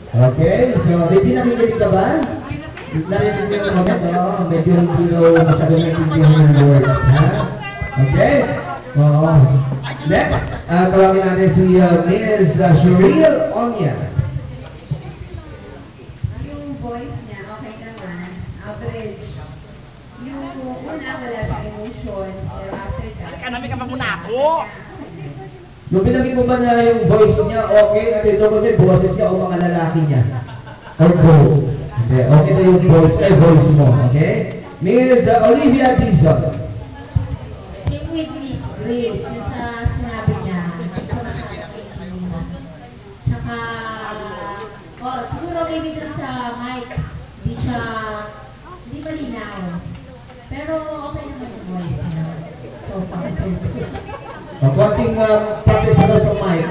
Okay, so medyo nakikinig ka ba? Narinig mo yung moment, medyo masyado nakikinig ng words, ha? Okay? Oo. Next, tawagin natin si Ms. Cheryl Onya. Yung voice niya, okay naman. Average. Yung una, wala sa emotion. Pero after that... Kanami ka muna ako! Nung pinamig mo ba na yung voice niya, okay? At ito ba yung boses niya o mga lalaki niya? Or both? Okay, okay na yung voice mo, okay? Ms. Olivia Dizon. Yung with me, real. Yung sa sinabi niya, ito na siya tsaka, siguro maybe dun sa mic, hindi malinaw. Pero okay naman yung voice niya. So, Konting practice na sa mic.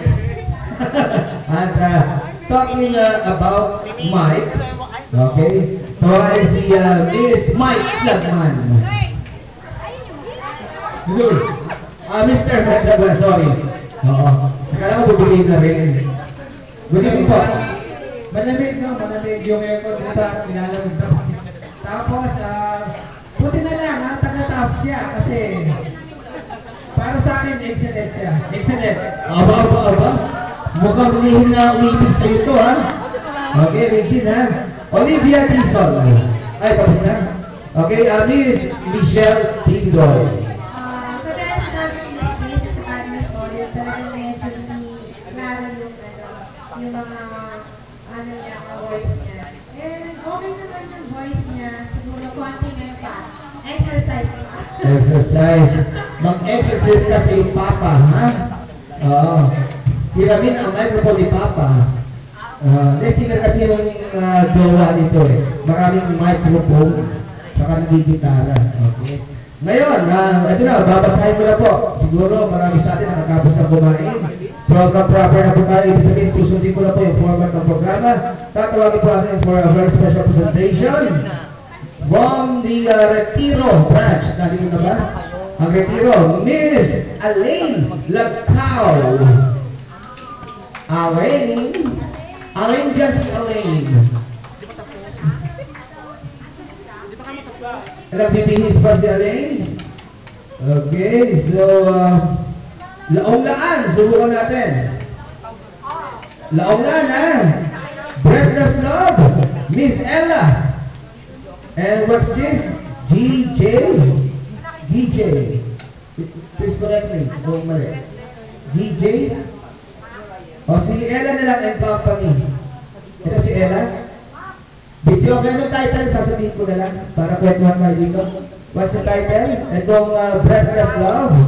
At talking about mic, okay? Tawagin si Miss Mike Lagman. Good. Mr. Lagman, sorry. Oo. Akala ko bubuli na rin. Good evening po. Malamig yung aircon dito, nilalamig na. Tapos, buti na lang, taga-top siya kasi para sa akin, excellent siya. Excellent. Aba. Mukhang umihin na umibig sa'yo ito, ha? Okay, Regine, ha? Olivia Dizon. Ay, tapos na. Okay, Miss Michelle Tindoy. Kaya sinabi ni Miss Miss sa kanya ulit, talagang medyo klaro yung mga niya, voice niya. And okay naman yung voice niya. Siguro konting pa. Exercise pa. Exercise. Mag-exercise kasi yung Papa, ha? Oo. Hiramin ang microphone ni Papa. Singer kasi yung jowa nito eh. Maraming microphone, saka nagigitara. Okay. Ngayon, ito na, babasahin mo na po. Siguro marami sa atin nakakapos na kumain. Program proper na po tayo. Ibig sabihin, susundin ko na po yung format ng programa. Tatawagin po natin for a very special presentation from the Retiro branch. Nandito na ba? Ang Retiro, Miss Alain Lagcao. Alain just Alain. Nagbibihis pa si Alain. Okay, so Laong-laan, subukan natin. Laong-laan, ha? Breathless Love, Miss Ella. And what's this? DJ. Please correct me kung mali. DJ. O si Ella na lang and company. Ito si Ella. Video, ganun title, sasabihin ko na lang para kwentuhan tayo dito. What's the title? Itong Breathless Love.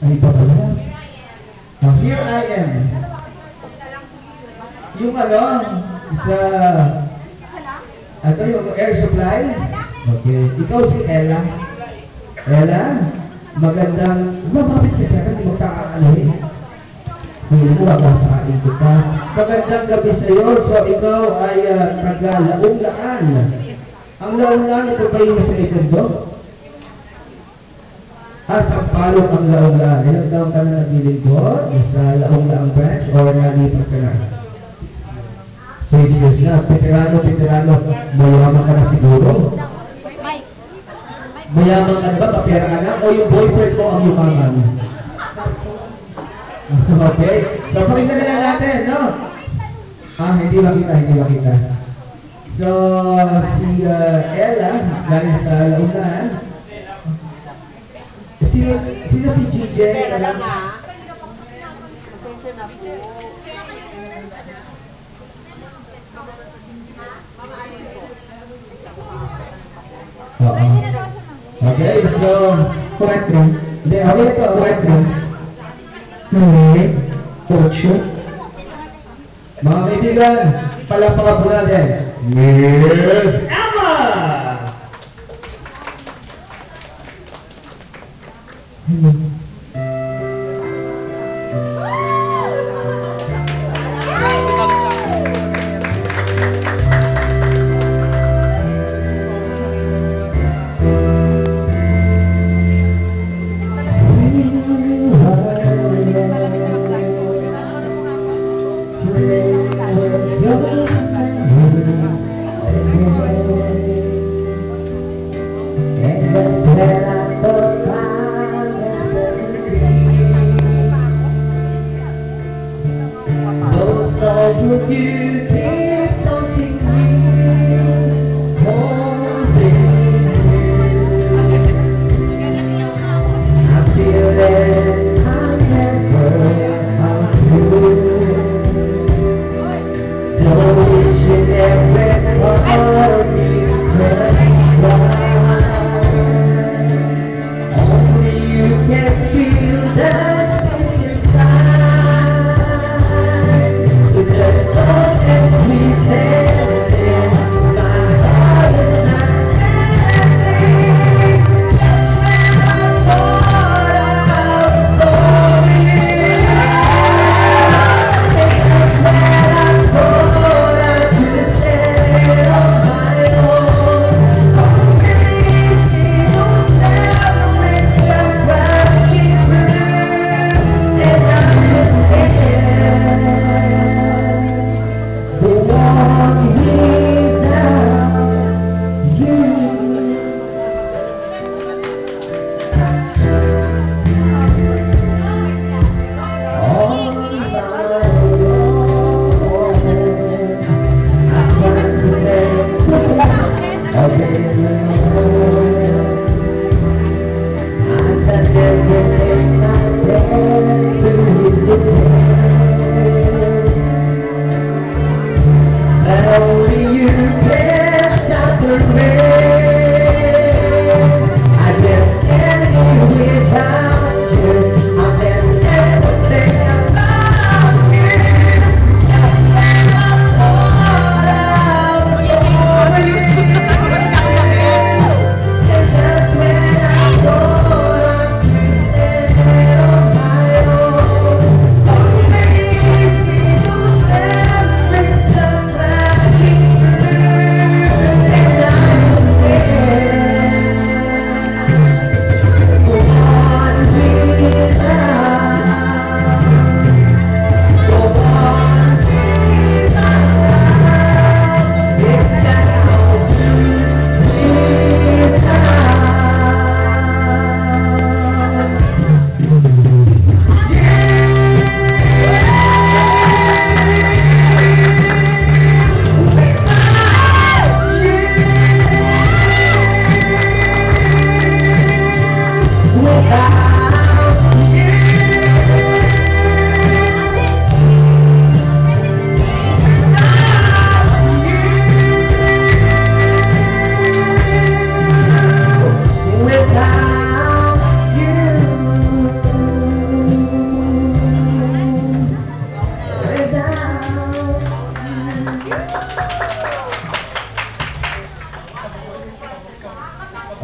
Ay, pa pala. Here I am. Yung yung air supply. Okay. Ikaw si Ella. Ella, magandang, mababit ka siya, hindi mo kakaalahin. Hindi mo akasain kita. Magandang gabi sa iyo. So, ikaw ay taga-Laong-laan. Ang Laong-laan, ito ba yung sa likod mo? Sa Palok ang Laong-laan. Ilang taong ka na naglilingkod sa Laong-laan branch o nalipat ka na? 6 years na. Veterano. Mayaman ka na siguro. Mayaman ka na ba? Papera ka na? O yung boyfriend mo ang yumaman? Okay. So, pakinggan na lang natin, no? Hindi makita. So, si Ella, galing sa Laong-laan. Sino si GJ? Attention na po. Okay, so, correct rin. Hindi, okay ito, correct rin. Mga kaibigan, palapaka po natin. Miss Emma! You keep taunting me, holding I feel that I never outgrew. Though each and every part of me cries, only you can feel that space inside. So just don't hesitate.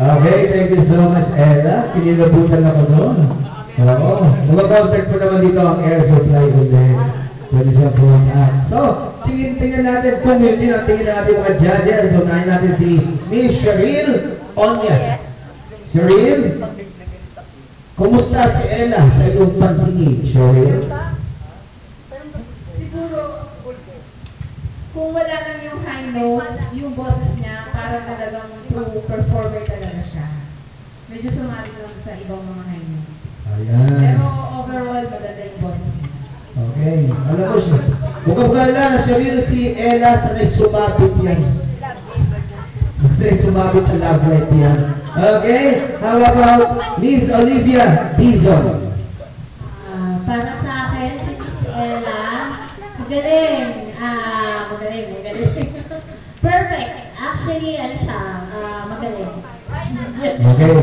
Okay, thank you so much, Ella. Kinilabutan ako doon. Oo. Mag-concert po naman dito ang air supply ulit. Pwede siya po. So, tingnan natin kung hindi tingin natin mga judges. So, nahin natin si Miss Cheryl Onya. Cheryl, kumusta si Ella sa iyong pantingin, Cheryl? Siguro, kung wala lang yung high note, yung boses niya, parang talagang true performer talaga siya. Medyo sumali lang sa ibang mga high note. Ayan. Pero overall, maganda yung boses niya. Okay. Alam mo siya. Mukhang lang, Cheryl, si Ella, sanay sumabit yan. Sanay sumabit sa love life yan. Okay. How about Miss Olivia Dizon? Para sa akin, si Ella, magaling. Magaling. Perfect. Actually, ano siya, magaling. Okay.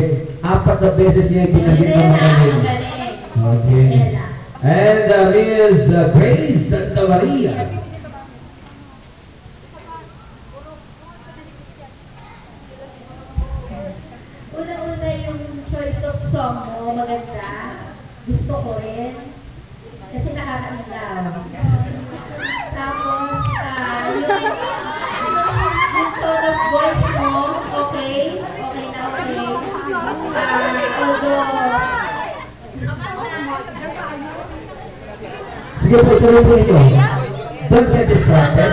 Apat na beses niya ipinagin ng magaling. Magaling. Okay. Ella. And Miss Grace Santa Maria. Una-una yung choice of song mo, maganda. Gusto ko rin. Kasi nakakailaw. Tapos, yung tone of voice mo, okay? Okay na okay. Although, Sige po, ituloy po ito. Don't get Ano distracted.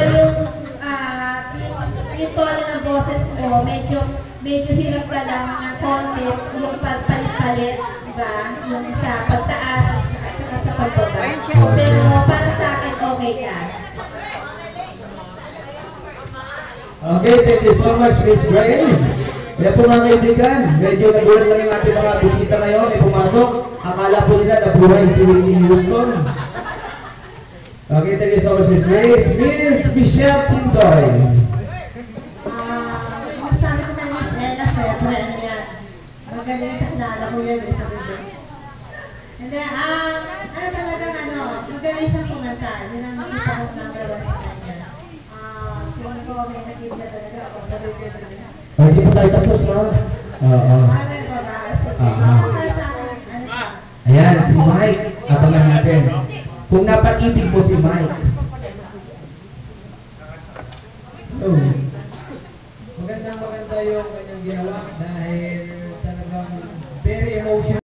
yung tono ng boses mo, medyo hirap ka lang ng konti, yung pagpalit-palit, di ba? Yung sa pagtaas, at saka sa pagbaba. Pero para sa akin, okay ka. Okay, thank you so much, Miss Grace. Kaya po mga kaibigan, medyo nagulat lang yung ating mga bisita ngayon, may pumasok. Akala po nila na buhay si Whitney Houston. Okay, thank you so much, Miss Grace. Miss Michelle Tindoy. Sabi ko ng Miss Ella, syempre, ano yan, magaling sa nala ko yan, sa bibig. Hindi, ano talagang magaling siyang kumanta. Yun ang nakita ko number 1 sa kanya. Kung ko may nakita talaga ako, sabi ko talaga. Hindi po tayo tapos, ha? Oo. Ano ba ba? Sige, sa akin, ano ba? Ayan, si Mike. Abangan natin. Kung napag-ibig mo si Mike. Oh. Maganda yung kanyang ginawa dahil talagang very emotional.